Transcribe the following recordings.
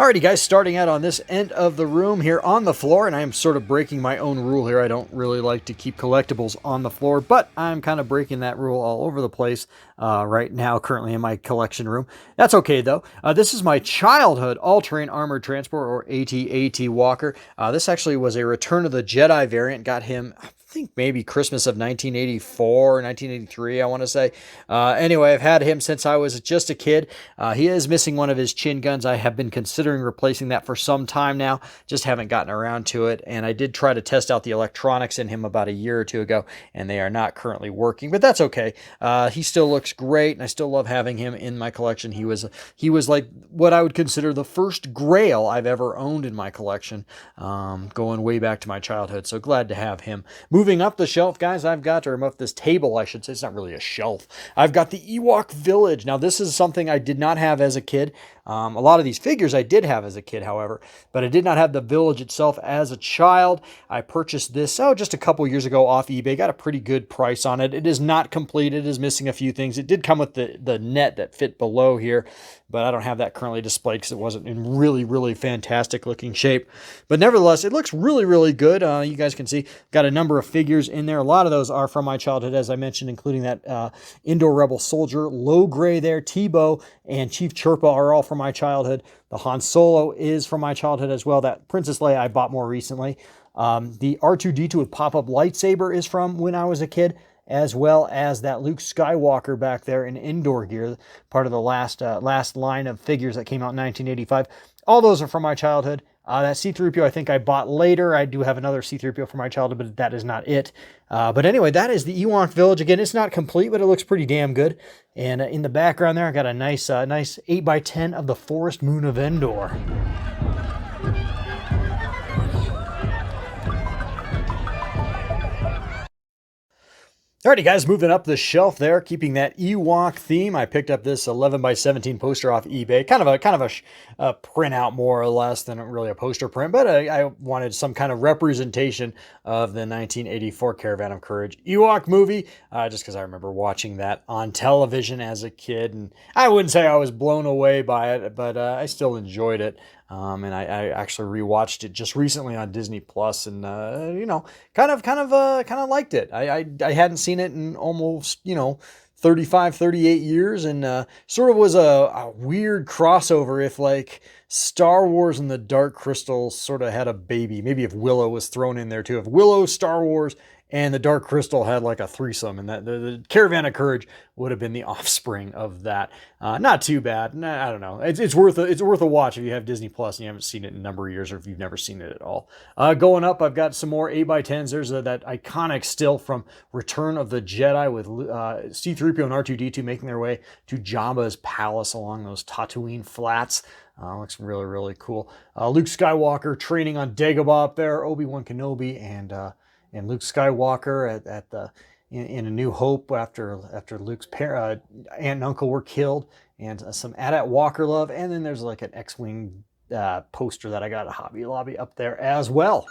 Alrighty guys, starting out on this end of the room here on the floor, and I am sort of breaking my own rule here. I don't really like to keep collectibles on the floor, but I'm kind of breaking that rule all over the place right now, currently in my collection room. That's okay though. This is my childhood all-terrain armored transport, or AT-AT Walker. This actually was a Return of the Jedi variant. Got him, I think maybe Christmas of 1984 or 1983, I want to say. Anyway, I've had him since I was just a kid. He is missing one of his chin guns. I have been considering replacing that for some time now, just haven't gotten around to it. And I did try to test out the electronics in him about a year or two ago, and they are not currently working, but that's okay. He still looks great, and I still love having him in my collection. He was like what I would consider the first Grail I've ever owned in my collection, going way back to my childhood. So glad to have him. Moving up the shelf, guys, I've got, or up this table, I should say. It's not really a shelf. I've got the Ewok Village. Now, this is something I did not have as a kid. A lot of these figures I did have as a kid, however, but I did not have the village itself as a child. I purchased this, just a couple years ago off eBay. Got a pretty good price on it. It is not complete. It is missing a few things. It did come with the net that fit below here, but I don't have that currently displayed because it wasn't in really, really fantastic looking shape. But nevertheless, it looks really, really good. You guys can see, got a number of figures in there. A lot of those are from my childhood, as I mentioned, including that Indoor Rebel Soldier, Low Gray there, Tebow, and Chief Chirpa are all from my childhood. The Han Solo is from my childhood as well. That Princess Leia I bought more recently. The R2-D2 with pop-up lightsaber is from when I was a kid, as well as that Luke Skywalker back there in indoor gear, part of the last line of figures that came out in 1985. All those are from my childhood. That C-3PO I think I bought later. I do have another C-3PO from my childhood, but that is not it. But anyway, that is the Ewok Village. Again, it's not complete, but it looks pretty damn good. And in the background there, I got a nice 8x10 of the Forest Moon of Endor. Alrighty guys, moving up the shelf there, keeping that Ewok theme. I picked up this 11x17 poster off eBay. Kind of a printout more or less than really a poster print, but I wanted some kind of representation of the 1984 Caravan of Courage Ewok movie, just because I remember watching that on television as a kid, and I wouldn't say I was blown away by it, but I still enjoyed it. And I actually rewatched it just recently on Disney Plus, and kind of liked it. I hadn't seen it in almost 35, 38 years, and sort of was a weird crossover if like Star Wars and the Dark Crystal sort of had a baby. Maybe if Willow was thrown in there too. If Willow, Star Wars, and the Dark Crystal had like a threesome, and that the Caravan of Courage would have been the offspring of that. Not too bad. I don't know. It's worth a watch if you have Disney Plus and you haven't seen it in a number of years, or if you've never seen it at all. Going up, I've got some more 8x10s. There's that iconic still from Return of the Jedi with C-3PO and R2-D2 making their way to Jabba's palace along those Tatooine flats. Looks really, really cool. Luke Skywalker training on Dagobah up there. Obi-Wan Kenobi and Luke Skywalker in A New Hope after Luke's aunt and uncle were killed, and some AT-AT Walker love, and then there's like an X-Wing poster that I got at Hobby Lobby up there as well.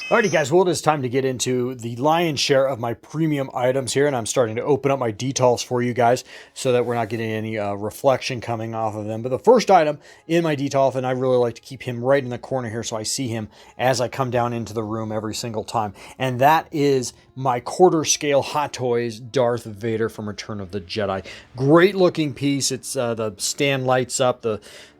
Alrighty guys, well, it is time to get into the lion's share of my premium items here, and I'm starting to open up my detals for you guys so that we're not getting any reflection coming off of them. But the first item in my detal, and I really like to keep him right in the corner here so I see him as I come down into the room every single time, and that is my quarter scale Hot Toys Darth Vader from Return of the Jedi. Great looking piece. It's the stand lights up,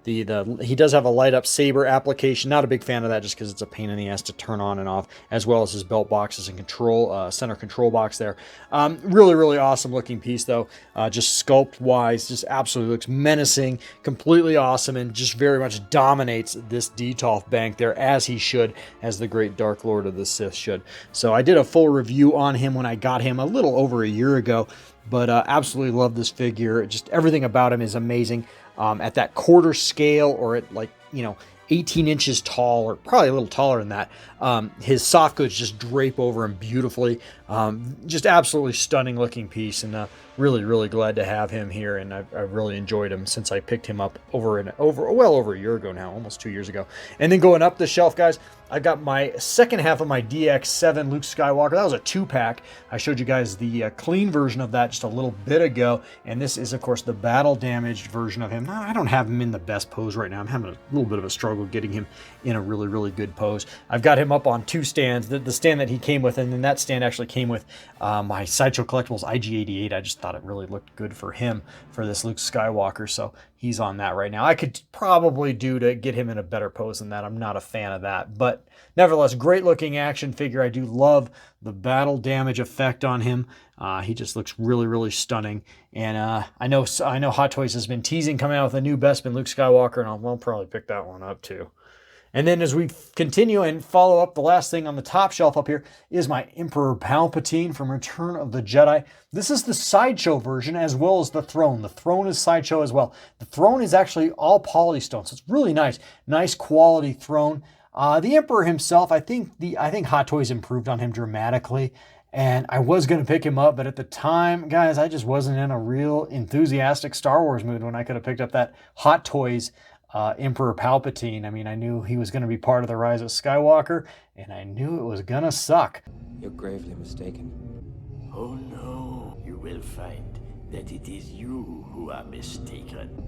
he does have a light up saber application. Not a big fan of that just because it's a pain in the ass to turn on and off, as well as his belt boxes and center control box there. Really, really awesome looking piece though. Just sculpt wise, just absolutely looks menacing, completely awesome, and just very much dominates this Detolf bank there, as he should, as the great Dark Lord of the Sith should. So I did a full review on him when I got him a little over a year ago, but absolutely love this figure. Just everything about him is amazing. At that quarter scale, or at 18 inches tall, or probably a little taller than that, his soft goods just drape over him beautifully. Just absolutely stunning looking piece, and really, really glad to have him here, and I've really enjoyed him since I picked him up well over a year ago now, almost 2 years ago. And then going up the shelf, guys, I've got my second half of my DX7 Luke Skywalker. That was a 2-pack. I showed you guys the clean version of that just a little bit ago. And this is, of course, the battle damaged version of him. Now, I don't have him in the best pose right now. I'm having a little bit of a struggle getting him in a really, really good pose. I've got him up on 2 stands. The stand that he came with, and then that stand actually came with my Sideshow Collectibles IG-88. I just thought it really looked good for him for this Luke Skywalker. So he's on that right now. I could probably do to get him in a better pose than that. I'm not a fan of that. But nevertheless, great looking action figure. I do love the battle damage effect on him. He just looks really, really stunning. And I know Hot Toys has been teasing coming out with a new Bespin Luke Skywalker, and I'll probably pick that one up too. And then as we continue and follow up, the last thing on the top shelf up here is my Emperor Palpatine from Return of the Jedi. This is the Sideshow version as well as the throne. The throne is Sideshow as well. The throne is actually all polystone, so it's really nice. Nice quality throne. The Emperor himself, I think Hot Toys improved on him dramatically. And I was going to pick him up, but at the time, guys, I just wasn't in a real enthusiastic Star Wars mood when I could have picked up that Hot Toys Emperor Palpatine. I mean, I knew he was going to be part of the Rise of Skywalker, and I knew it was going to suck. You're gravely mistaken. Oh no, you will find that it is you who are mistaken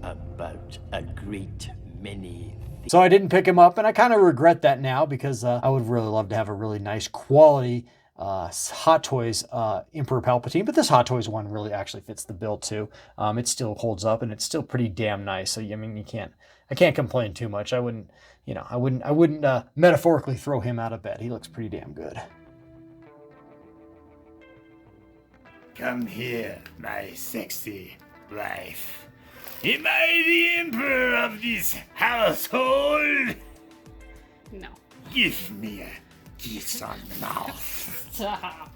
about a great many things. So I didn't pick him up, and I kind of regret that now because I would really love to have a really nice quality Hot Toys Emperor Palpatine, but this Hot Toys one really actually fits the bill too. It still holds up and it's still pretty damn nice. So I mean, I can't complain too much. I wouldn't metaphorically throw him out of bed. He looks pretty damn good. Come here, my sexy wife. Am I the emperor of this household? No. Give me a kiss on the mouth. Stop.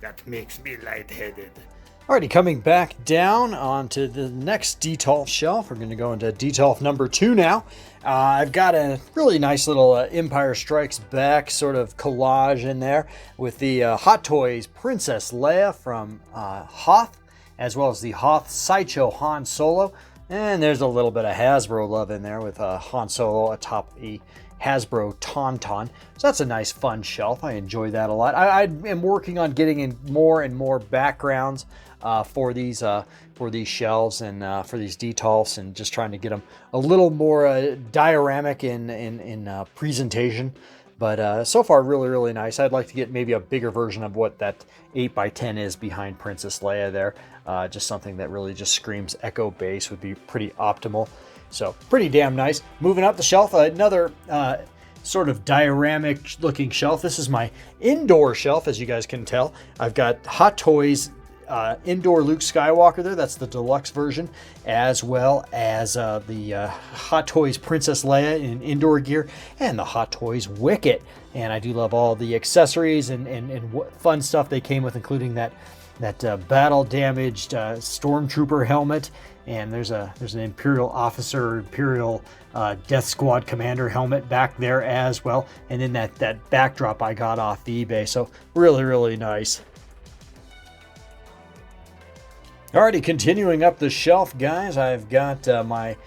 That makes me lightheaded. Alrighty, coming back down onto the next Detolf shelf. We're going to go into Detolf number 2 now. I've got a really nice little Empire Strikes Back sort of collage in there with the Hot Toys Princess Leia from Hoth, as well as the Hoth Sideshow Han Solo. And there's a little bit of Hasbro love in there with Han Solo atop a Hasbro Tauntaun. So that's a nice fun shelf. I enjoy that a lot. I am working on getting in more and more backgrounds for these shelves and for these Detolfs, and just trying to get them a little more dioramic in presentation. But so far, really, really nice. I'd like to get maybe a bigger version of what that 8x10 is behind Princess Leia there. Just something that really just screams Echo Base would be pretty optimal. So pretty damn nice. Moving up the shelf, another sort of dioramic looking shelf. This is my indoor shelf, as you guys can tell. I've got Hot Toys indoor Luke Skywalker there. That's the deluxe version, as well as the Hot Toys Princess Leia in indoor gear, and the Hot Toys Wicket. And I do love all the accessories and fun stuff they came with, including that battle damaged stormtrooper helmet, and there's an Imperial officer, Imperial Death Squad commander helmet back there as well, and then that backdrop I got off the eBay. So really, really nice. Alrighty, continuing up the shelf, guys, I've got my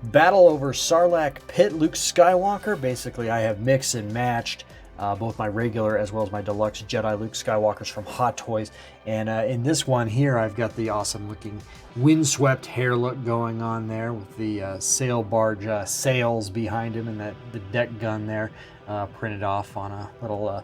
Battle over Sarlacc Pit Luke Skywalker. Basically, I have mixed and matched both my regular as well as my deluxe Jedi Luke Skywalkers from Hot Toys. And in this one here, I've got the awesome looking windswept hair look going on there with the sail barge sails behind him, and the deck gun there printed off on a little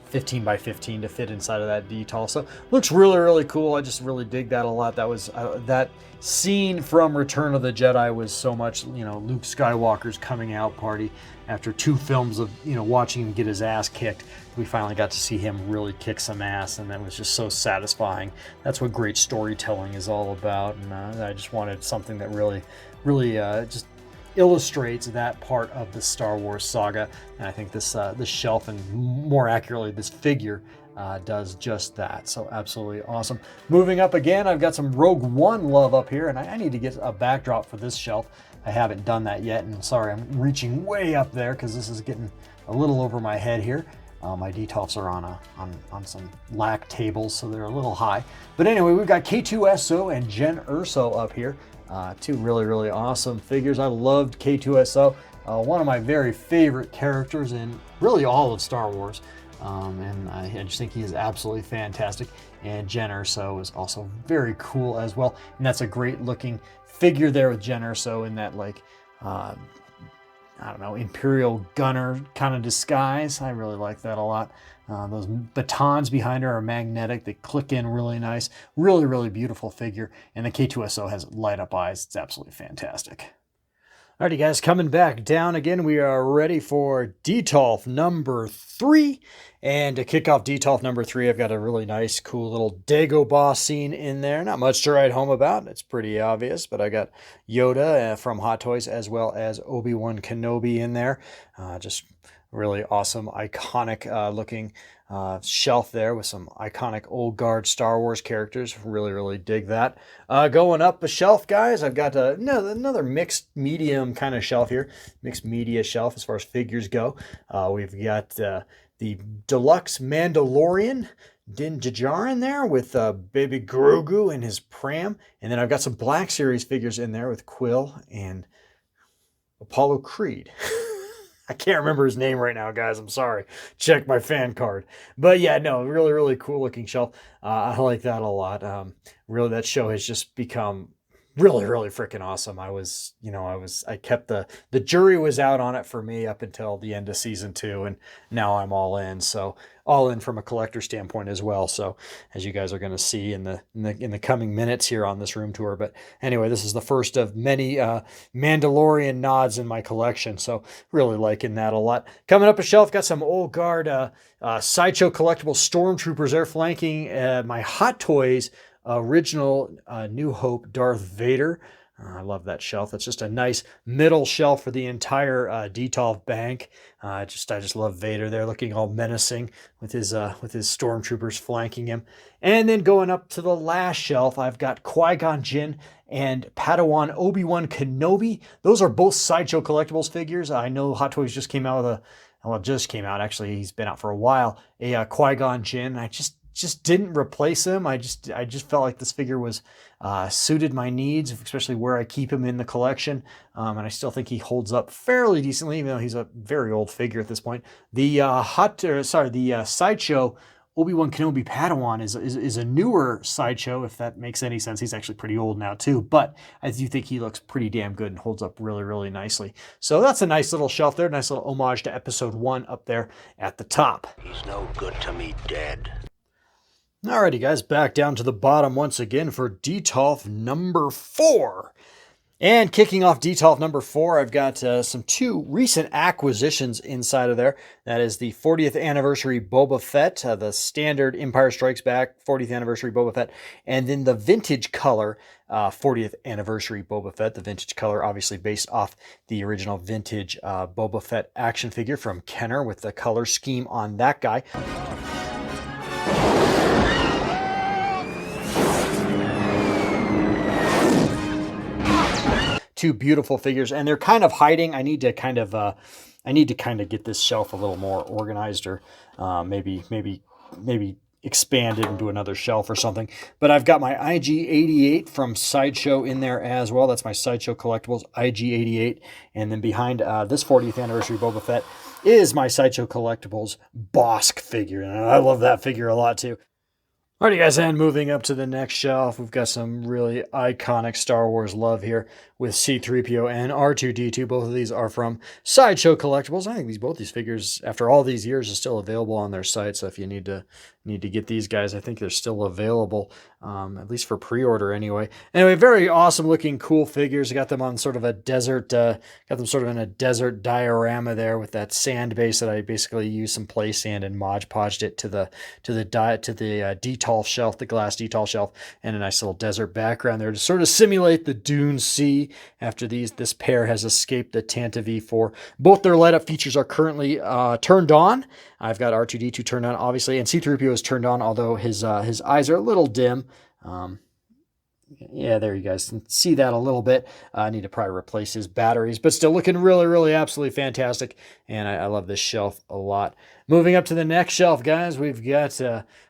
15 by 15 to fit inside of that Detolf. So looks really, really cool. I just really dig that a lot. That was that scene from Return of the Jedi was so much, Luke Skywalker's coming out party. After 2 films of, watching him get his ass kicked, we finally got to see him really kick some ass, and that was just so satisfying. That's what great storytelling is all about, and I just wanted something that really, really just illustrates that part of the Star Wars saga. And I think this shelf, and more accurately, this figure, does just that. So absolutely awesome. Moving up again, I've got some Rogue One love up here, and I need to get a backdrop for this shelf. I haven't done that yet, and sorry, I'm reaching way up there because this is getting a little over my head here. My Detolfs are on some lac tables, so they're a little high. But anyway, we've got K2SO and Jen Urso up here. Two really, really awesome figures. I loved K2SO. One of my very favorite characters in really all of Star Wars. And I just think he is absolutely fantastic. And Jen Urso is also very cool as well. And that's a great looking figure there with Jen Urso in that, like, I don't know, Imperial gunner kind of disguise. I really like that a lot. Those batons behind her are magnetic. They click in really nice. Really, really beautiful figure. And the K2SO has light up eyes. It's absolutely fantastic. Alrighty guys, coming back down again, we are ready for Detolf number 3. And to kick off Detolf number 3, I've got a really nice, cool little Dagobah scene in there. Not much to write home about. It's pretty obvious, but I got Yoda from Hot Toys as well as Obi-Wan Kenobi in there. Just really awesome, iconic looking shelf there with some iconic old guard Star Wars characters. Really, really dig that. Going up a shelf, guys, I've got another mixed medium kind of shelf here. Mixed media shelf as far as figures go. We've got the Deluxe Mandalorian Din Djarin in there with Baby Grogu and his pram. And then I've got some Black Series figures in there with Quill and Apollo Creed. I can't remember his name right now, guys. I'm sorry. Check my fan card. But yeah, no, really, really cool looking shelf. I like that a lot. Really, that show has just become really, really freaking awesome. I kept the jury was out on it for me up until the end of season 2, and now I'm all in. So all in from a collector standpoint as well. So as you guys are going to see in the coming minutes here on this room tour. But anyway, this is the first of many Mandalorian nods in my collection. So really liking that a lot. Coming up a shelf, got some old guard Sideshow collectible stormtroopers there flanking my Hot Toys original New Hope Darth Vader. I love that shelf. That's just a nice middle shelf for the entire Detolf bank. I just love Vader there, looking all menacing with his stormtroopers flanking him. And then going up to the last shelf, I've got Qui-Gon Jinn and Padawan Obi-Wan Kenobi. Those are both Sideshow collectibles figures. I know Hot Toys just came out with just came out actually. He's been out for a while. A Qui-Gon Jinn. I just didn't replace him. I just felt like this figure was suited my needs, especially where I keep him in the collection. And I still think he holds up fairly decently, even though he's a very old figure at this point. The Sideshow Obi-Wan Kenobi Padawan is a newer Sideshow, if that makes any sense. He's actually pretty old now too, but I do think he looks pretty damn good and holds up really, really nicely. So that's a nice little shelf there, nice little homage to episode 1 up there at the top. He's no good to me dead. Alrighty guys, back down to the bottom once again for Detolf number 4. And kicking off Detolf number 4, I've got some 2 recent acquisitions inside of there. That is the 40th anniversary Boba Fett, the standard Empire Strikes Back 40th anniversary Boba Fett, and then the vintage color 40th anniversary Boba Fett. The vintage color obviously based off the original vintage Boba Fett action figure from Kenner with the color scheme on that guy. Two beautiful figures, and they're kind of hiding. I need to kind of get this shelf a little more organized, or maybe expand it into another shelf or something. But I've got my IG-88 from Sideshow in there as well. That's my Sideshow Collectibles IG-88, and then behind this 40th anniversary Boba Fett is my Sideshow Collectibles Bosk figure, and I love that figure a lot too. Alrighty guys, and moving up to the next shelf, we've got some really iconic Star Wars love here with C-3PO and R2-D2. Both of these are from Sideshow Collectibles. I think both these figures, after all these years, are still available on their site. So if you need to get these guys, I think they're still available, at least for pre-order anyway. Anyway, very awesome looking, cool figures. I got them on sort of a desert, got them sort of in a desert diorama there with that sand base that I basically used some play sand and Mod Podged it to the Detolf shelf, the glass Detolf shelf, and a nice little desert background there to sort of simulate the Dune Sea after this pair has escaped the Tanta V4. Both their light up features are currently turned on. I've got R2-D2 turned on, obviously, and C-3PO is turned on, although his eyes are a little dim. Yeah, there you guys can see that a little bit. I need to probably replace his batteries, but still looking really, really absolutely fantastic. And I love this shelf a lot. Moving up to the next shelf, guys, we've got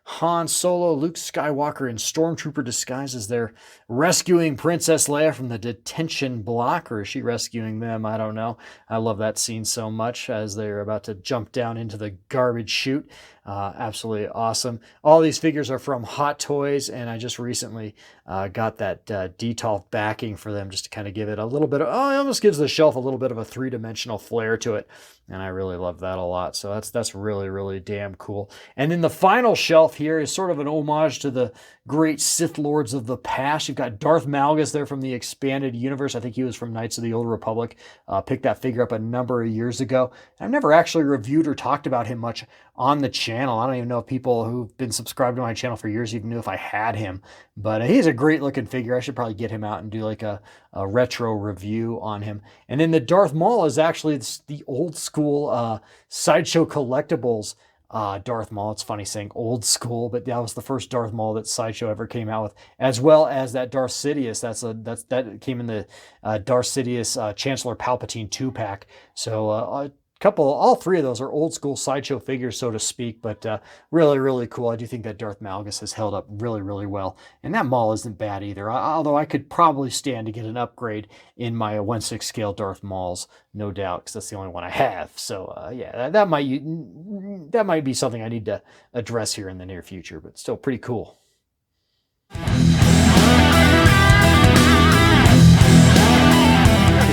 Han Solo, Luke Skywalker, and Stormtrooper disguises. They're rescuing Princess Leia from the detention block, or is she rescuing them? I don't know. I love that scene so much as they're about to jump down into the garbage chute. Absolutely awesome. All these figures are from Hot Toys, and I just recently got that detolf backing for them just to kind of give it a little bit of, it almost gives the shelf a little bit of a three-dimensional flair to it. And I really love that a lot. So that's really, really damn cool. And then the final shelf here is sort of an homage to the great Sith Lords of the past. You've got Darth Malgus there from the expanded universe. I think he was from Knights of the Old Republic. Picked that figure up a number of years ago. I've never actually reviewed or talked about him much on the channel. I don't even know if people who've been subscribed to my channel for years even knew if I had him. But he's a great looking figure. I should probably get him out and do like a retro review on him. And then the Darth Maul is actually the old school Sideshow Collectibles Darth Maul. It's funny saying old school, but that was the first Darth Maul that Sideshow ever came out with, as well as that Darth Sidious. That came in the Darth Sidious Chancellor Palpatine 2-pack. So all three of those are old school Sideshow figures, so to speak, but really, really cool. I do think that Darth Malgus has held up really, really well. And that Maul isn't bad either, although I could probably stand to get an upgrade in my 1/6 scale Darth Mauls, no doubt, because that's the only one I have. So yeah, that might be something I need to address here in the near future, but still pretty cool.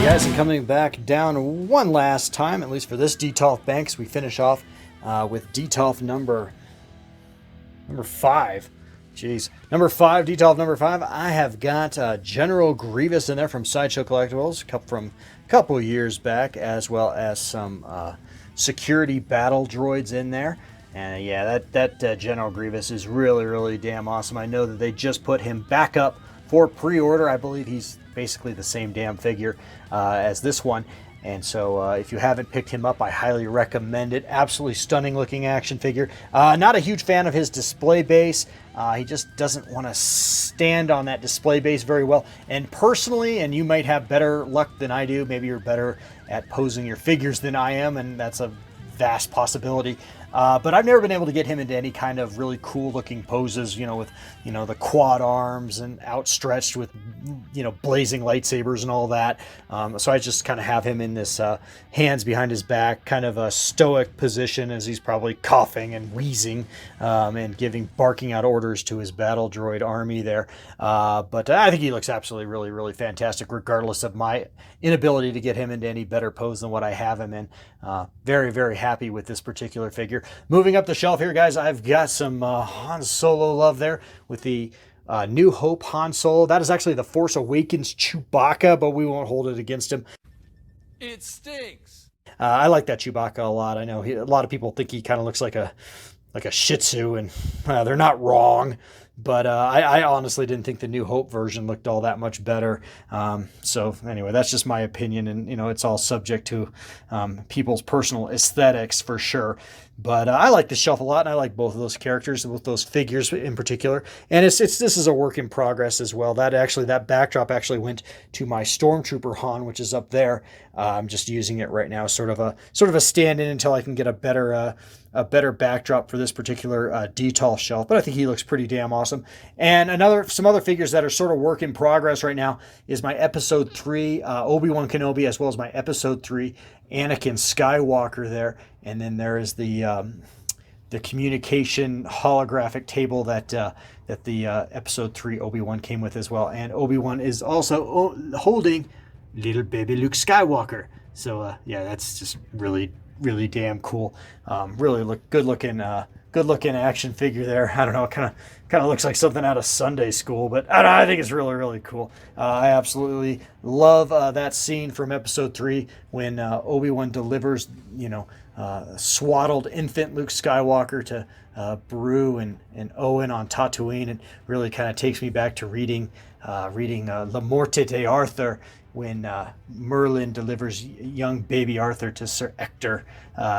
Guys, and coming back down one last time, at least for this detolf banks, we finish off with detolf number 5. Jeez, detolf number 5. I have got General Grievous in there from Sideshow Collectibles, from a couple years back, as well as some security battle droids in there. And yeah, that General Grievous is really, really damn awesome. I know that they just put him back up for pre-order. I believe he's basically the same damn figure as this one. And so if you haven't picked him up, I highly recommend it. Absolutely stunning looking action figure. Not a huge fan of his display base. He just doesn't want to stand on that display base very well. And personally, and you might have better luck than I do, maybe you're better at posing your figures than I am, and that's a vast possibility. But I've never been able to get him into any kind of really cool looking poses, with, the quad arms and outstretched with, blazing lightsabers and all that. So I just kind of have him in this hands behind his back, kind of a stoic position as he's probably coughing and wheezing and barking out orders to his battle droid army there. But I think he looks absolutely really, really fantastic, regardless of my inability to get him into any better pose than what I have him in. Very, very happy with this particular figure. Moving up the shelf here, guys, I've got some Han Solo love there with the New Hope Han Solo. That is actually the Force Awakens Chewbacca, but we won't hold it against him. It stinks. I like that Chewbacca a lot. I know a lot of people think he kind of looks like a Shih Tzu, and they're not wrong. But I honestly didn't think the New Hope version looked all that much better. So anyway, that's just my opinion, and it's all subject to people's personal aesthetics for sure. But I like the shelf a lot, and I like both of those characters, both those figures in particular. And this is a work in progress as well. That backdrop actually went to my Stormtrooper Han, which is up there. I'm just using it right now, sort of a stand-in until I can get a better backdrop for this particular detolf shelf. But I think he looks pretty damn awesome. And some other figures that are sort of work in progress right now is my Episode 3 Obi-Wan Kenobi, as well as my Episode 3 Anakin Skywalker there. And then there is the communication holographic table that the Episode 3 Obi-Wan came with as well. And Obi-Wan is also holding little baby Luke Skywalker. So yeah, that's just really, really damn cool. Really good looking action figure there. I don't know, kind of looks like something out of Sunday school, but I think it's really, really cool. I absolutely love that scene from Episode 3 when Obi-Wan delivers, swaddled infant Luke Skywalker to Beru and Owen on Tatooine, and really kind of takes me back to reading La Morte de Arthur, when Merlin delivers young baby Arthur to Sir Ector.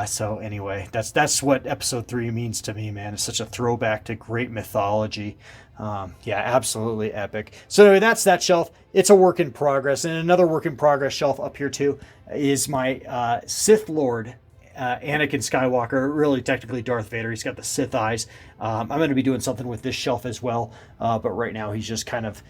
So anyway, that's what Episode 3 means to me, man. It's such a throwback to great mythology. Yeah, absolutely epic. So anyway, that's that shelf. It's a work in progress. And another work in progress shelf up here too is my Sith Lord Anakin Skywalker, really technically Darth Vader. He's got the Sith eyes. I'm going to be doing something with this shelf as well, but right now he's just kind of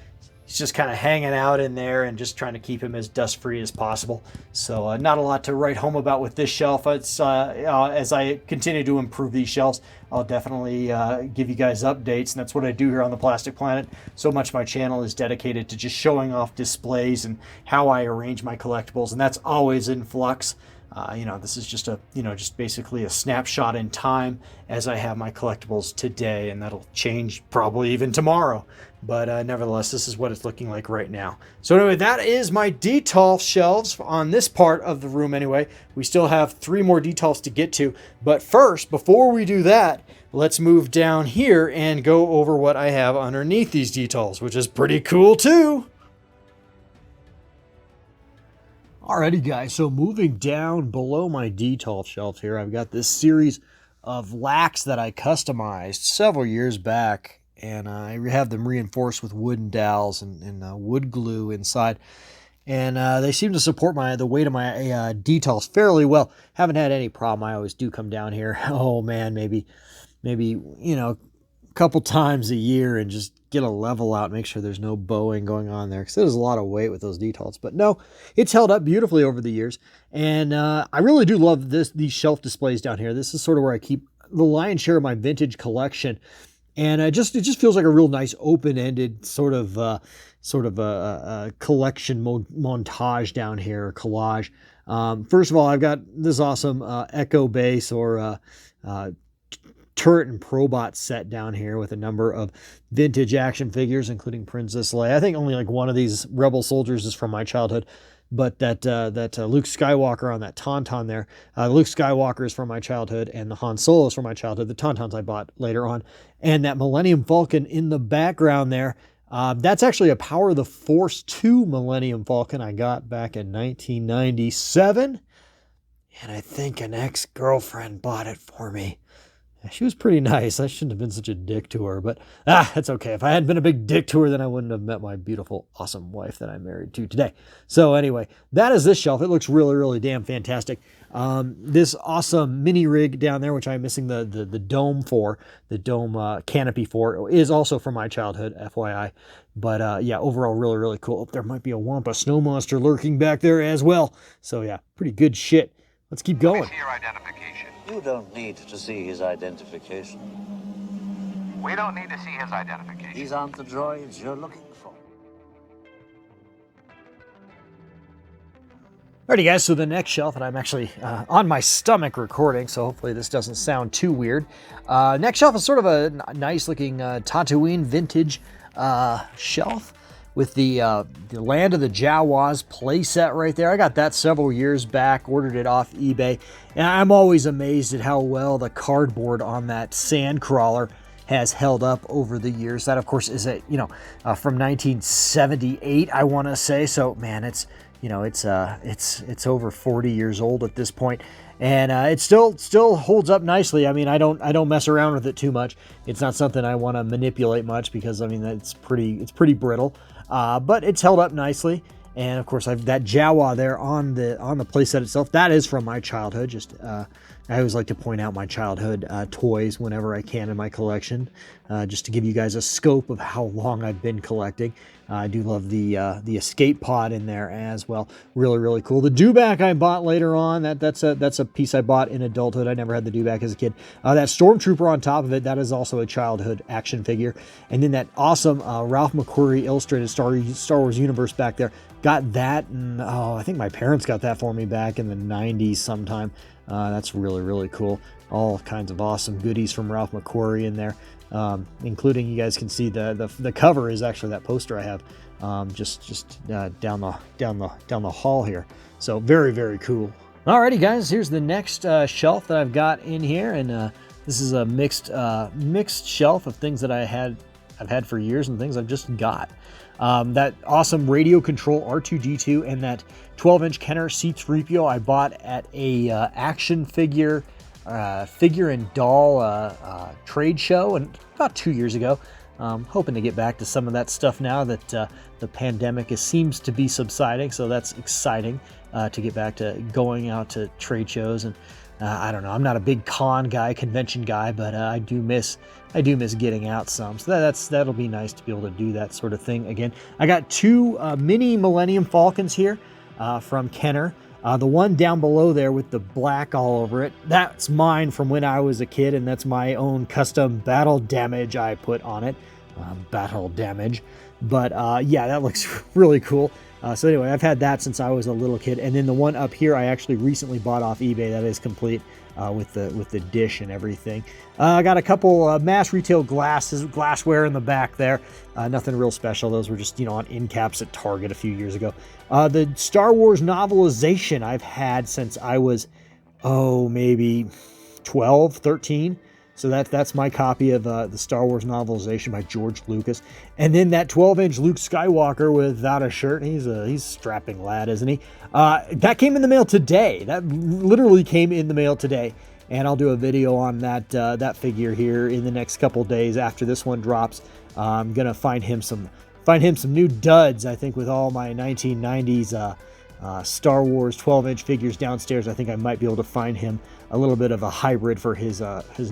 hanging out in there and just trying to keep him as dust free as possible. So not a lot to write home about with this shelf. It's as I continue to improve these shelves, I'll definitely give you guys updates, and that's what I do here on the Plastic Planet. So much of my channel is dedicated to just showing off displays and how I arrange my collectibles, and that's always in flux. This is just just basically a snapshot in time as I have my collectibles today, and that'll change probably even tomorrow. But nevertheless, this is what it's looking like right now. So anyway, that is my Detolf shelves on this part of the room anyway. We still have 3 more Detolfs to get to. But first, before we do that, let's move down here and go over what I have underneath these Detolfs, which is pretty cool too. Alrighty guys, so moving down below my Detolf shelf here, I've got this series of lacks that I customized several years back, and I have them reinforced with wooden dowels and wood glue inside, and they seem to support the weight of my Detolfs fairly well. Haven't had any problem. I always do come down here, oh man, maybe a couple times a year and just get a level out, make sure there's no bowing going on there, because there's a lot of weight with those Detolfs. But no, it's held up beautifully over the years, and I really do love these shelf displays down here. This is sort of where I keep the lion's share of my vintage collection, and it just feels like a real nice open-ended sort of a collection montage down here, collage. First of all, I've got this awesome Echo base or turret and probot set down here with a number of vintage action figures, including Princess Leia. I think only like one of these Rebel soldiers is from my childhood, but that Luke Skywalker on that Tauntaun there, Luke Skywalker is from my childhood, and the Han Solo is from my childhood. The Tauntauns I bought later on, and that Millennium Falcon in the background there, that's actually a Power of the Force 2 Millennium Falcon I got back in 1997, and I think an ex-girlfriend bought it for me. She was pretty nice. I shouldn't have been such a dick to her, but that's okay. If I hadn't been a big dick to her, then I wouldn't have met my beautiful, awesome wife that I'm married to today. So anyway, that is this shelf. It looks really, really damn fantastic. This awesome mini rig down there, which I'm missing the dome for, the dome canopy for, is also from my childhood, FYI. But yeah, overall, really, really cool. Oh, there might be a Wampa snow monster lurking back there as well. So yeah, pretty good shit. Let's keep going. Let me see your identification. You don't need to see his identification. We don't need to see his identification. These aren't the droids you're looking for. Alrighty guys, so the next shelf, and I'm actually on my stomach recording, so hopefully this doesn't sound too weird. Next shelf is sort of a nice looking Tatooine vintage shelf with the Land of the Jawas playset right there. I got that several years back, ordered it off eBay, and I'm always amazed at how well the cardboard on that Sandcrawler has held up over the years. That, of course, is from 1978, I want to say. So, man, it's over 40 years old at this point, and it still holds up nicely. I mean, I don't mess around with it too much. It's not something I want to manipulate much because I mean it's pretty brittle. But it's held up nicely, and of course I've that Jawa there on the playset itself. That is from my childhood. Just I always like to point out my childhood toys whenever I can in my collection, just to give you guys a scope of how long I've been collecting. I do love the escape pod in there as well. Really, really cool. The dewback I bought later on. That's a piece I bought in adulthood. I never had the dewback as a kid. That Stormtrooper on top of it, that is also a childhood action figure. And then that awesome Ralph McQuarrie illustrated Star Wars universe back there. Got that, and I think my parents got that for me back in the 90s sometime. That's really, really cool. All kinds of awesome goodies from Ralph McQuarrie in there, including, you guys can see the cover is actually that poster I have, just down the hall here. So very, very cool. Alrighty guys, here's the next shelf that I've got in here, and this is a mixed shelf of things that I've had for years and things I've just got. That awesome radio control R2-D2 and that 12-inch Kenner C-3PO I bought at a action figure and doll trade show and about 2 years ago. Hoping to get back to some of that stuff now that the pandemic seems to be subsiding, so that's exciting to get back to going out to trade shows and I don't know. I'm not a big con guy, convention guy, but I do miss getting out some. So that'll be nice to be able to do that sort of thing again. I got two mini Millennium Falcons here from Kenner. The one down below there with the black all over it, that's mine from when I was a kid, and that's my own custom battle damage I put on it. Battle damage. But yeah, that looks really cool. So anyway, I've had that since I was a little kid. And then the one up here I actually recently bought off eBay. That is complete with the dish and everything. I got a couple mass retail glassware in the back there. Nothing real special. Those were just, on end caps at Target a few years ago. The Star Wars novelization I've had since I was, maybe 12, 13. So that's my copy of the Star Wars novelization by George Lucas. And then that 12-inch Luke Skywalker without a shirt. He's a strapping lad, isn't he? That came in the mail today. That literally came in the mail today. And I'll do a video on that figure here in the next couple days after this one drops. I'm gonna find him some new duds. I think with all my 1990s Star Wars 12-inch figures downstairs, I think I might be able to find him a little bit of a hybrid for his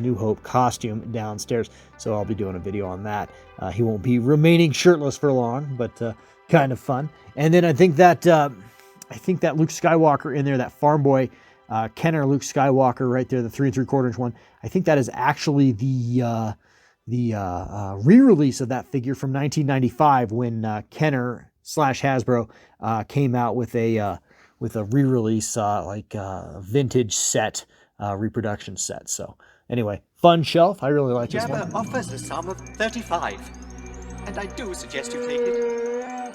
New Hope costume downstairs. So I'll be doing a video on that. He won't be remaining shirtless for long, but kind of fun. And then I think that Luke Skywalker in there, that Farm Boy Kenner Luke Skywalker right there, the 3 3/4 inch one. I think that is actually the re-release of that figure from 1995 when Kenner / Hasbro came out with a re-release vintage set, reproduction set. So anyway, fun shelf. I really like this one. Jabba offers a sum of 35, and I do suggest you take it.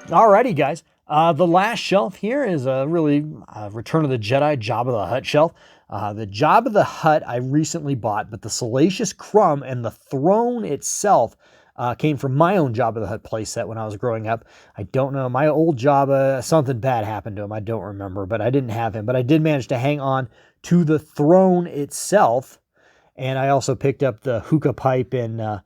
Alrighty, guys. The last shelf here is a really Return of the Jedi Jabba the Hutt shelf. The Jabba the Hutt I recently bought, but the Salacious Crumb and the throne itself came from my own Jabba the Hutt playset when I was growing up. I don't know. My old Jabba, something bad happened to him. I don't remember, but I didn't have him. But I did manage to hang on to the throne itself. And I also picked up the hookah pipe and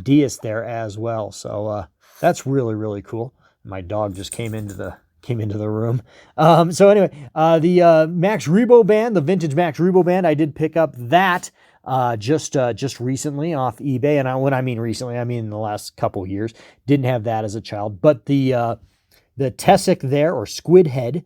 Dias there as well. So that's really, really cool. My dog just came into the room. So anyway, the Max Rebo band, the vintage Max Rebo band, I did pick up that just recently off eBay. And when I mean recently, I mean in the last couple years. Didn't have that as a child, but the Tessic there, or Squid Head,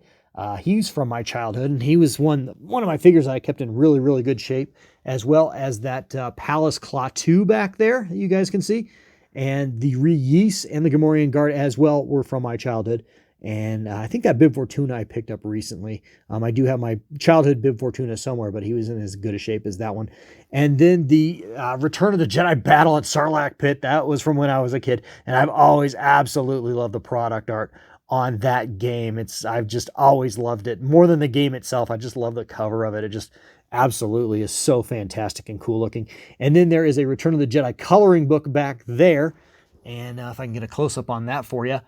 he's from my childhood, and he was one of my figures that I kept in really, really good shape, as well as that Palace Klaatu back there that you guys can see. And the Reese and the Gamorrean Guard as well were from my childhood. And I think that Bib Fortuna I picked up recently. I do have my childhood Bib Fortuna somewhere, but he was in as good a shape as that one. And then the Return of the Jedi Battle at Sarlacc Pit, that was from when I was a kid. And I've always absolutely loved the product art on that game. I've just always loved it. More than the game itself, I just love the cover of it. It just absolutely is so fantastic and cool looking. And then there is a Return of the Jedi coloring book back there. And if I can get a close-up on that for you.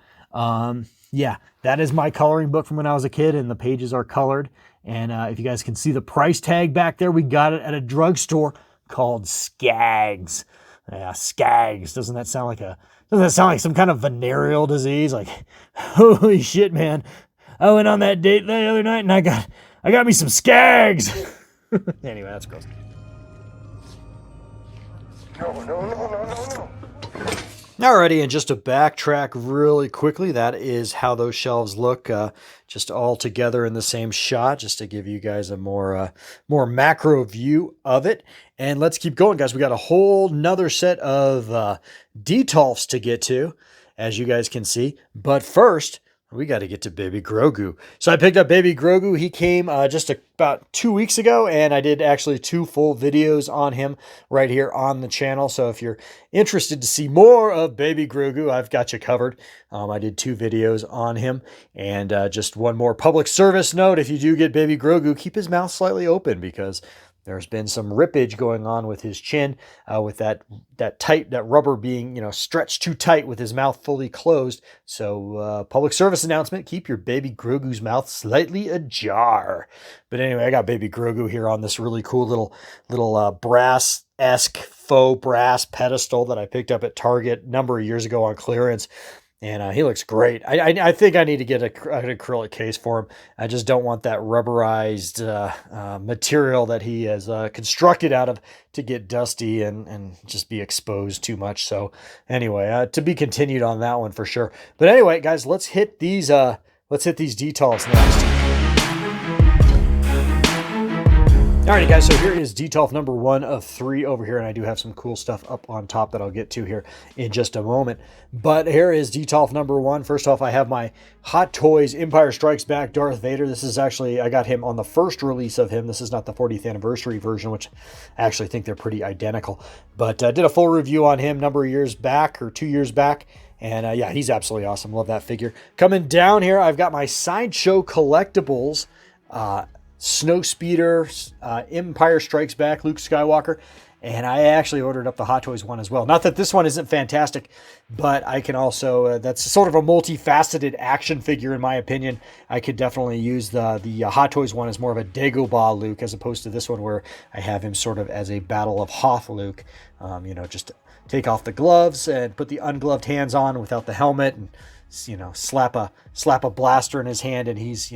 Yeah, that is my coloring book from when I was a kid, and the pages are colored. And if you guys can see the price tag back there, we got it at a drugstore called Skaggs. Yeah, Skaggs. Doesn't that sound like some kind of venereal disease? Like, holy shit, man. I went on that date the other night and I got me some Skaggs. Anyway, that's gross. No. Alrighty, and just to backtrack really quickly, that is how those shelves look, just all together in the same shot, just to give you guys a more macro view of it. And let's keep going, guys. We got a whole nother set of Detolfs to get to, as you guys can see. But first, we got to get to Baby Grogu. So I picked up Baby Grogu. He came just about 2 weeks ago, and I did actually 2 full videos on him right here on the channel. So if you're interested to see more of Baby Grogu, I've got you covered. I did 2 videos on him. And just one more public service note, if you do get Baby Grogu, keep his mouth slightly open, because there's been some rippage going on with his chin, with that rubber being, stretched too tight with his mouth fully closed. So public service announcement, keep your Baby Grogu's mouth slightly ajar. But anyway, I got Baby Grogu here on this really cool little brass-esque faux brass pedestal that I picked up at Target a number of years ago on clearance. And he looks great. I think I need to get an acrylic case for him. I just don't want that rubberized material that he has constructed out of to get dusty and just be exposed too much. So anyway, to be continued on that one for sure. But anyway, guys, let's hit these details next. Alrighty guys, so here is Detolf number 1 of 3 over here, and I do have some cool stuff up on top that I'll get to here in just a moment. But here is Detolf number 1. First off, I have my Hot Toys Empire Strikes Back Darth Vader. This is actually, I got him on the first release of him. This is not the 40th anniversary version, which I actually think they're pretty identical. But I did a full review on him a number of years back, or 2 years back. And yeah, he's absolutely awesome. Love that figure. Coming down here, I've got my Sideshow Collectibles Snowspeeder, Empire Strikes Back, Luke Skywalker, and I actually ordered up the Hot Toys one as well. Not that this one isn't fantastic, but I can also, that's sort of a multifaceted action figure in my opinion. I could definitely use the Hot Toys one as more of a Dagobah Luke as opposed to this one where I have him sort of as a Battle of Hoth Luke. You know, just take off the gloves and put the ungloved hands on without the helmet and, you know, slap a blaster in his hand, and he's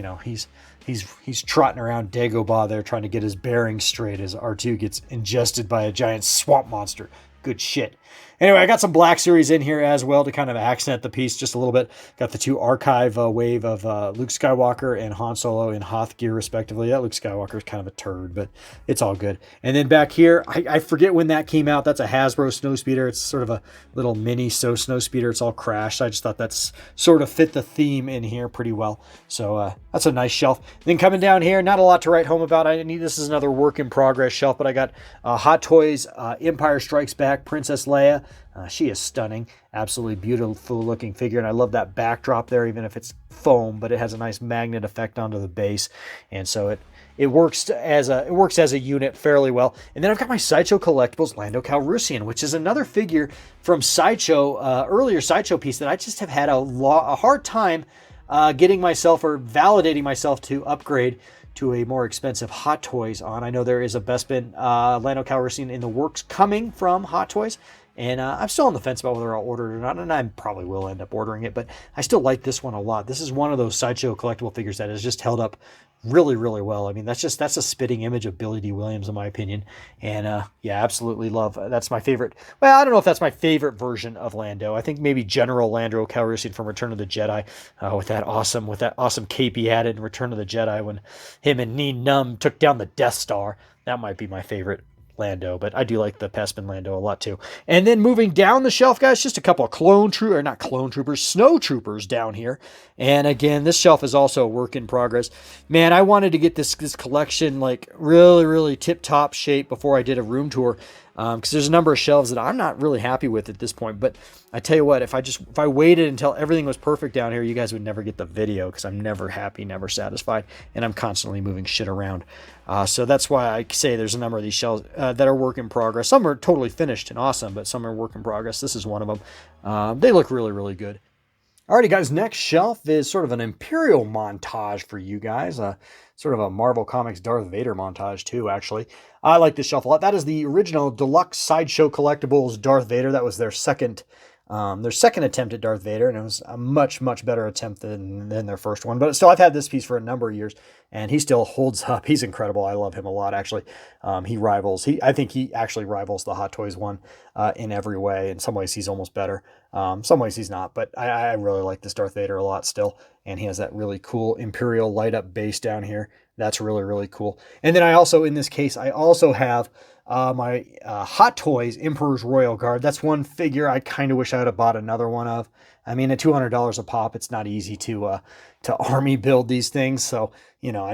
trotting around Dagobah there trying to get his bearings straight as R2 gets ingested by a giant swamp monster. Good shit. Anyway, I got some Black Series in here as well to kind of accent the piece just a little bit. Got the 2 archive wave of Luke Skywalker and Han Solo in Hoth gear, respectively. That Luke Skywalker is kind of a turd, but it's all good. And then back here, I forget when that came out. That's a Hasbro Snowspeeder. It's sort of a little mini Snowspeeder. It's all crashed. I just thought that's sort of fit the theme in here pretty well. So that's a nice shelf. Then coming down here, not a lot to write home about. This is another work in progress shelf, but I got Hot Toys Empire Strikes Back Princess Leia. She is stunning, absolutely beautiful looking figure, and I love that backdrop there, even if it's foam, but it has a nice magnet effect onto the base, and so it works as a unit fairly well. And then I've got my Sideshow Collectibles Lando Calrissian, which is another figure from Sideshow, earlier Sideshow piece that I just have had a hard time getting myself or validating myself to upgrade to a more expensive Hot Toys on. I know there is a Bespin Lando Calrissian in the works coming from Hot Toys, and I'm still on the fence about whether I'll order it or not, and I probably will end up ordering it, but I still like this one a lot. This is one of those Sideshow collectible figures that has just held up really, really well. I mean, that's a spitting image of Billy D. Williams, in my opinion, and yeah, absolutely love. That's my favorite. Well, I don't know if that's my favorite version of Lando. I think maybe General Lando Calrissian from Return of the Jedi, with that awesome cape he had in Return of the Jedi when him and Nien Nunb took down the Death Star. That might be my favorite Lando, but I do like the Bespin Lando a lot too. And then moving down the shelf, guys, just a couple of snow troopers down here. And again, this shelf is also a work in progress. Man, I wanted to get this collection like really, really tip-top shape before I did a room tour, because there's a number of shelves that I'm not really happy with at this point. But I tell you what, if I waited until everything was perfect down here, you guys would never get the video, because I'm never happy, never satisfied, and I'm constantly moving shit around. So that's why I say there's a number of these shelves that are work in progress. Some are totally finished and awesome, but some are work in progress. This is one of them. They look really, really good. Alrighty, guys, next shelf is sort of an Imperial montage for you guys. Sort of a Marvel Comics Darth Vader montage, too, actually. I like this shelf a lot. That is the original Deluxe Sideshow Collectibles Darth Vader. That was their second attempt at Darth Vader, and it was a much, much better attempt than their first one. But still, I've had this piece for a number of years, and he still holds up. He's incredible. I love him a lot, actually. I think he actually rivals the Hot Toys one in every way. In some ways, he's almost better. Some ways he's not, but I really like this Darth Vader a lot still, and he has that really cool Imperial light-up base down here. That's really, really cool. And then I also, in this case, I also have my Hot Toys Emperor's Royal Guard. That's one figure I kind of wish I would have bought another one of. I mean, at $200 a pop, it's not easy to army build these things. So, you know,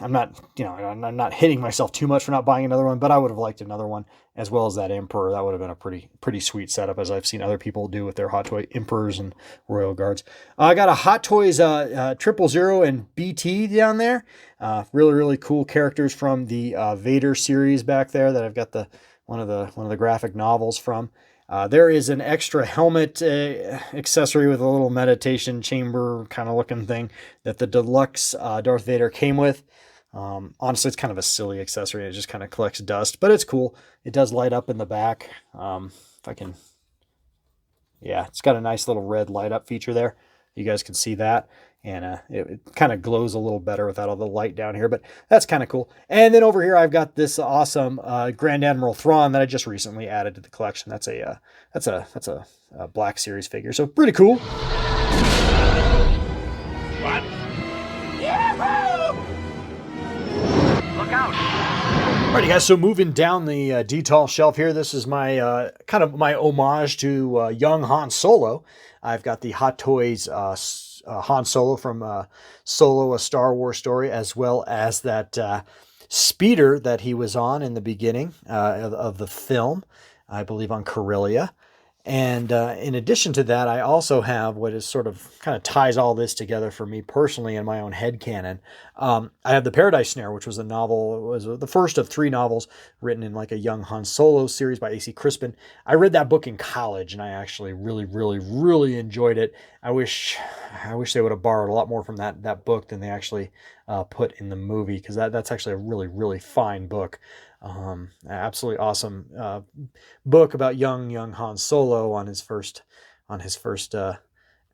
I'm not hitting myself too much for not buying another one, but I would have liked another one as well as that Emperor. That would have been a pretty sweet setup, as I've seen other people do with their Hot Toy Emperors and Royal Guards. I got a Hot Toys 000 and BT down there. Really, really cool characters from the Vader series back there that I've got one of the graphic novels from. There is an extra helmet accessory with a little meditation chamber kind of looking thing that the deluxe Darth Vader came with. Honestly, it's kind of a silly accessory. It just kind of collects dust, but it's cool. It does light up in the back. If I can, Yeah, it's got a nice little red light up feature there. You guys can see that. And it kind of glows a little better without all the light down here, but that's kind of cool. And then over here, I've got this awesome Grand Admiral Thrawn that I just recently added to the collection. That's a Black Series figure, so pretty cool. What? Yahoo! Look out! Alrighty guys, so moving down the detail shelf here, this is my kind of my homage to young Han Solo. I've got the Hot Toys Han Solo from Solo, A Star Wars Story, as well as that speeder that he was on in the beginning of the film, I believe on Corellia. And in addition to that, I also have what is sort of kind of ties all this together for me personally in my own headcanon. I have The Paradise Snare, which was a novel, it was the first of 3 novels written in like a young Han Solo series by A.C. Crispin. I read that book in college and I actually really enjoyed it. I wish they would have borrowed a lot more from that book than they actually put in the movie, because that's actually a really fine book. Absolutely awesome book about young Han Solo on his first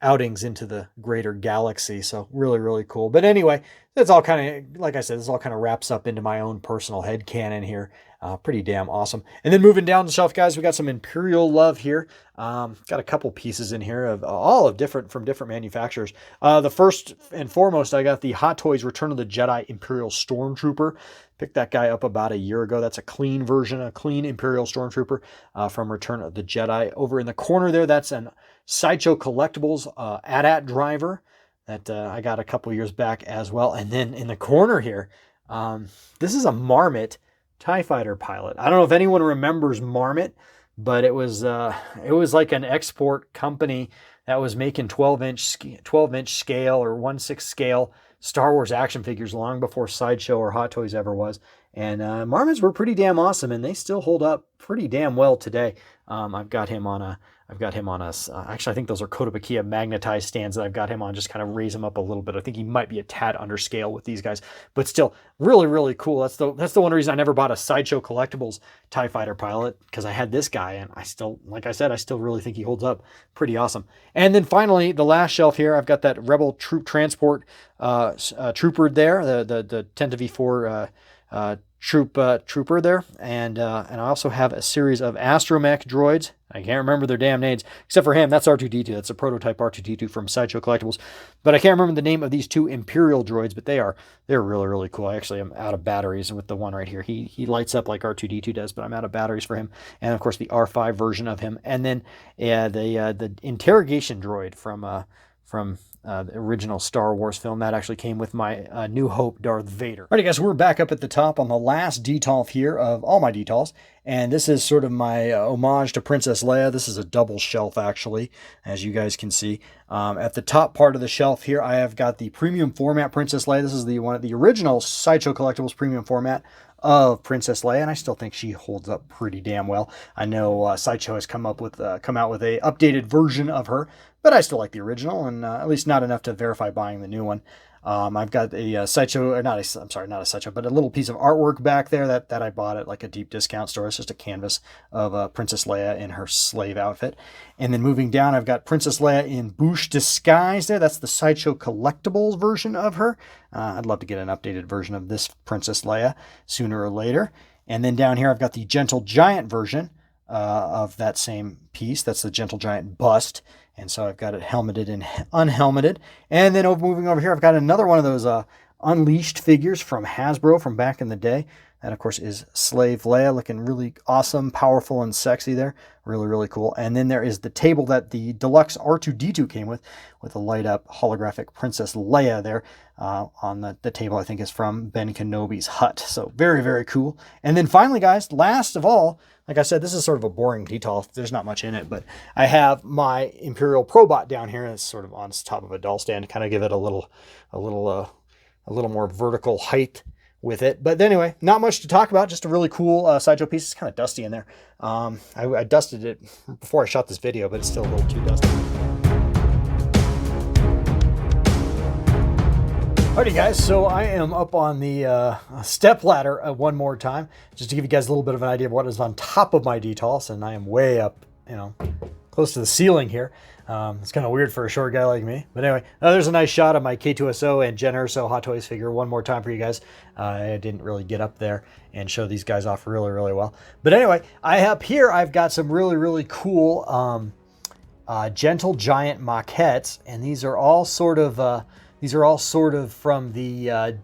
outings into the greater galaxy. So really cool. But anyway, that's all kind of, like I said, this all kind of wraps up into my own personal headcanon here. Pretty damn awesome. And then moving down the shelf, guys, we got some Imperial love here. Got a couple pieces in here of all of from different manufacturers. The first and foremost, I got the Hot Toys Return of the Jedi Imperial Stormtrooper. Picked that guy up about a year ago. That's a clean version, a clean Imperial Stormtrooper from Return of the Jedi. Over in the corner there, that's an Sideshow Collectibles AT-AT driver that I got a couple years back as well. And then in the corner here, this is a Marmot TIE Fighter pilot. I don't know if anyone remembers Marmot, but it was like an export company that was making 12-inch scale or 1/6 scale Star Wars action figures long before Sideshow or Hot Toys ever was. And Marmots were pretty damn awesome, and they still hold up pretty damn well today. I've got him on a actually I think those are Kotobukiya magnetized stands that I've got him on, just kind of raise him up a little bit. I think he might be a tad under scale with these guys, but still really cool. That's the one reason I never bought a Sideshow Collectibles TIE Fighter pilot, because I had this guy, and I still, like I said, I still really think he holds up pretty awesome. And then finally, the last shelf here, I've got that Rebel Troop Transport trooper there, the 10-V4 trooper there, and I also have a series of astromech droids. I can't remember their damn names, except for him. That's R2-D2. That's a prototype R2-D2 from Sideshow Collectibles. But I can't remember the name of these 2 Imperial droids, but they're really cool. I actually am out of batteries with the one right here. He lights up like R2-D2 does, but I'm out of batteries for him. And of course the R5 version of him, and then the interrogation droid from the original Star Wars film. That actually came with my New Hope Darth Vader. Alrighty guys, we're back up at the top on the last detail here of all my details, and this is sort of my homage to Princess Leia. This is a double shelf actually, as you guys can see. At the top part of the shelf here, I have got the premium format Princess Leia. This is the original Sideshow Collectibles premium format of Princess Leia, and I still think she holds up pretty damn well. I know Sideshow has come out with a updated version of her, but I still like the original, and at least not enough to verify buying the new one. I've got a Sideshow, or not a Sideshow, but a little piece of artwork back there that I bought at like a deep discount store. It's just a canvas of Princess Leia in her slave outfit. And then moving down, I've got Princess Leia in Bouche disguise there. That's the Sideshow Collectibles version of her. I'd love to get an updated version of this Princess Leia sooner or later. And then down here, I've got the Gentle Giant version of that same piece. That's the Gentle Giant bust. And so I've got it helmeted and unhelmeted. And then moving over here, I've got another one of those Unleashed figures from Hasbro from back in the day. That, of course, is Slave Leia, looking really awesome, powerful, and sexy there. Really cool. And then there is the table that the deluxe R2-D2 came with a light-up holographic Princess Leia there on the table, I think, is from Ben Kenobi's hut. So very cool. And then finally, guys, last of all, like I said, this is sort of a boring detail. There's not much in it, but I have my Imperial Probot down here, and it's sort of on top of a doll stand to kind of give it a little more vertical height with it. But anyway, not much to talk about, just a really cool Sideshow piece. It's kind of dusty in there. I dusted it before I shot this video, but it's still a little too dusty. Alrighty guys, so I am up on the step ladder one more time, just to give you guys a little bit of an idea of what is on top of my details, and I am way up, close to the ceiling here. It's kind of weird for a short guy like me. But anyway, there's a nice shot of my K2SO and Jen Urso Hot Toys figure one more time for you guys. I didn't really get up there and show these guys off really, really well. But anyway, up here I've got some really, really cool Gentle Giant maquettes, and these are all sort of from the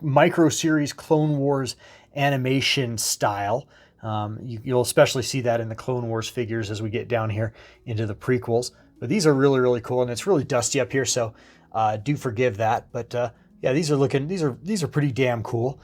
Micro Series Clone Wars animation style. You'll especially see that in the Clone Wars figures as we get down here into the prequels. But these are really, really cool, and it's really dusty up here, so do forgive that. But yeah, these are pretty damn cool.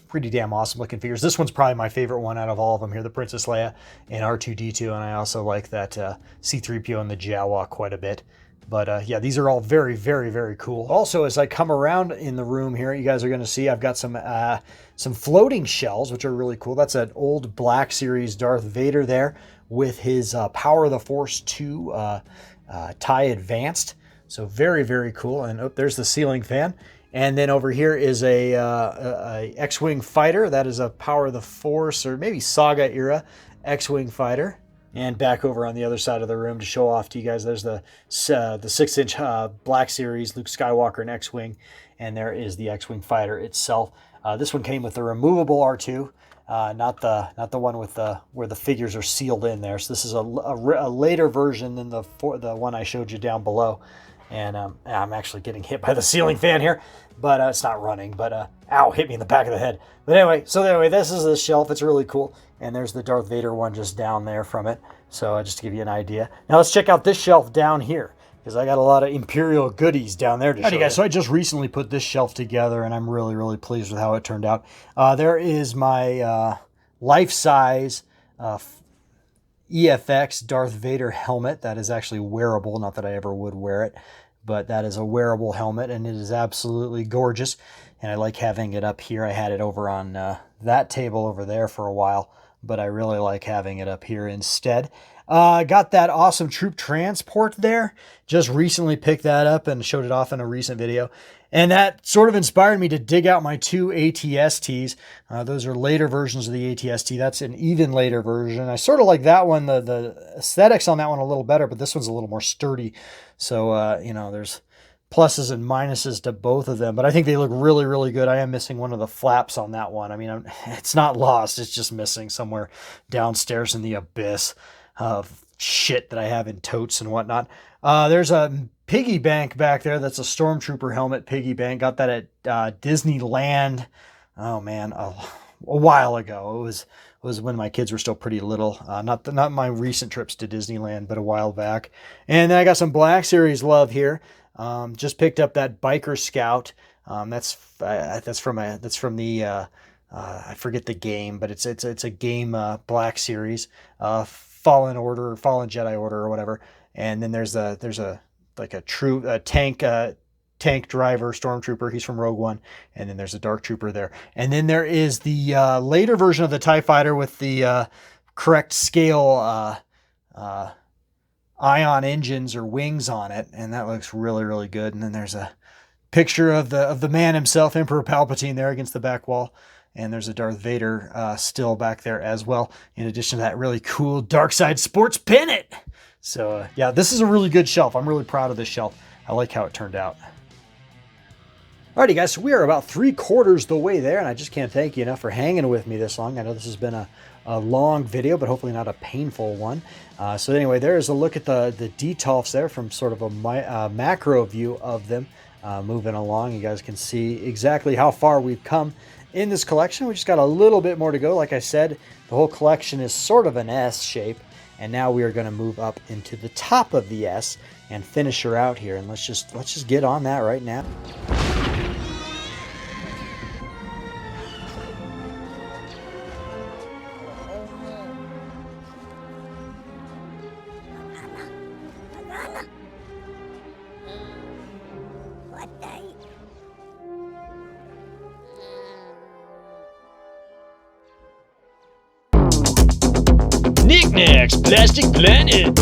Pretty damn awesome looking figures. This one's probably my favorite one out of all of them here, the Princess Leia and R2-D2, and I also like that C-3PO and the Jawa quite a bit. But yeah, these are all very, very, very cool. Also, as I come around in the room here, you guys are going to see I've got some floating shells, which are really cool. That's an old Black Series Darth Vader there with his Power of the Force 2 TIE Advanced. So very, very cool. And oh, there's the ceiling fan. And then over here is a X-Wing fighter. That is a Power of the Force or maybe Saga era X-Wing fighter. And back over on the other side of the room to show off to you guys, there's the 6-inch Black Series Luke Skywalker and X-Wing, and there is the X-Wing fighter itself. This one came with the removable R2, not the one with where the figures are sealed in there. So this is a later version than the one I showed you down below. And I'm actually getting hit by the ceiling fan here, but it's not running. But ow, hit me in the back of the head. But anyway, this is the shelf. It's really cool. And there's the Darth Vader one just down there from it. So just to give you an idea. Now let's check out this shelf down here, because I got a lot of Imperial goodies down there to show you guys. So I just recently put this shelf together, and I'm really, really pleased with how it turned out. There is my life-size EFX Darth Vader helmet that is actually wearable. Not that I ever would wear it, but that is a wearable helmet, and it is absolutely gorgeous. And I like having it up here. I had it over on that table over there for a while, but I really like having it up here instead. Got that awesome troop transport there. Just recently picked that up and showed it off in a recent video. And that sort of inspired me to dig out my two ATSTs. Those are later versions of the ATST. That's an even later version. I sort of like that one. The aesthetics on that one a little better, but this one's a little more sturdy. So, you know, there's pluses and minuses to both of them, but I think they look really, really good. I am missing one of the flaps on that one. I mean, it's not lost. It's just missing somewhere downstairs in the abyss of shit that I have in totes and whatnot. There's a piggy bank back there. That's a Stormtrooper helmet piggy bank. Got that at Disneyland. Oh man, a while ago. It was when my kids were still pretty little. Not my recent trips to Disneyland, but a while back. And then I got some Black Series love here. Just picked up that Biker Scout. That's from the I forget the game, but it's a game Black Series, Fallen Order, Fallen Jedi Order, or whatever. And then there's a tank driver Stormtrooper. He's from Rogue One, and then there's a Dark Trooper there. And then there is the later version of the TIE Fighter with the correct scale ion engines or wings on it, and that looks really, really good. And then there's a picture of the man himself, Emperor Palpatine, there against the back wall. And there's a Darth Vader still back there as well, in addition to that really cool Dark Side Sports pennant. So yeah, this is a really good shelf. I'm really proud of this shelf. I like how it turned out. Alrighty guys, so we are about 3/4 the way there, and I just can't thank you enough for hanging with me this long. I know this has been a long video, but hopefully not a painful one. So anyway, there is a look at the Detolfs there from sort of a macro view of them moving along. You guys can see exactly how far we've come in this collection. We just got a little bit more to go. Like I said, the whole collection is sort of an S shape, and now we are going to move up into the top of the S and finish her out here. And let's just get on that right now. Knickknacks Plastic Planet.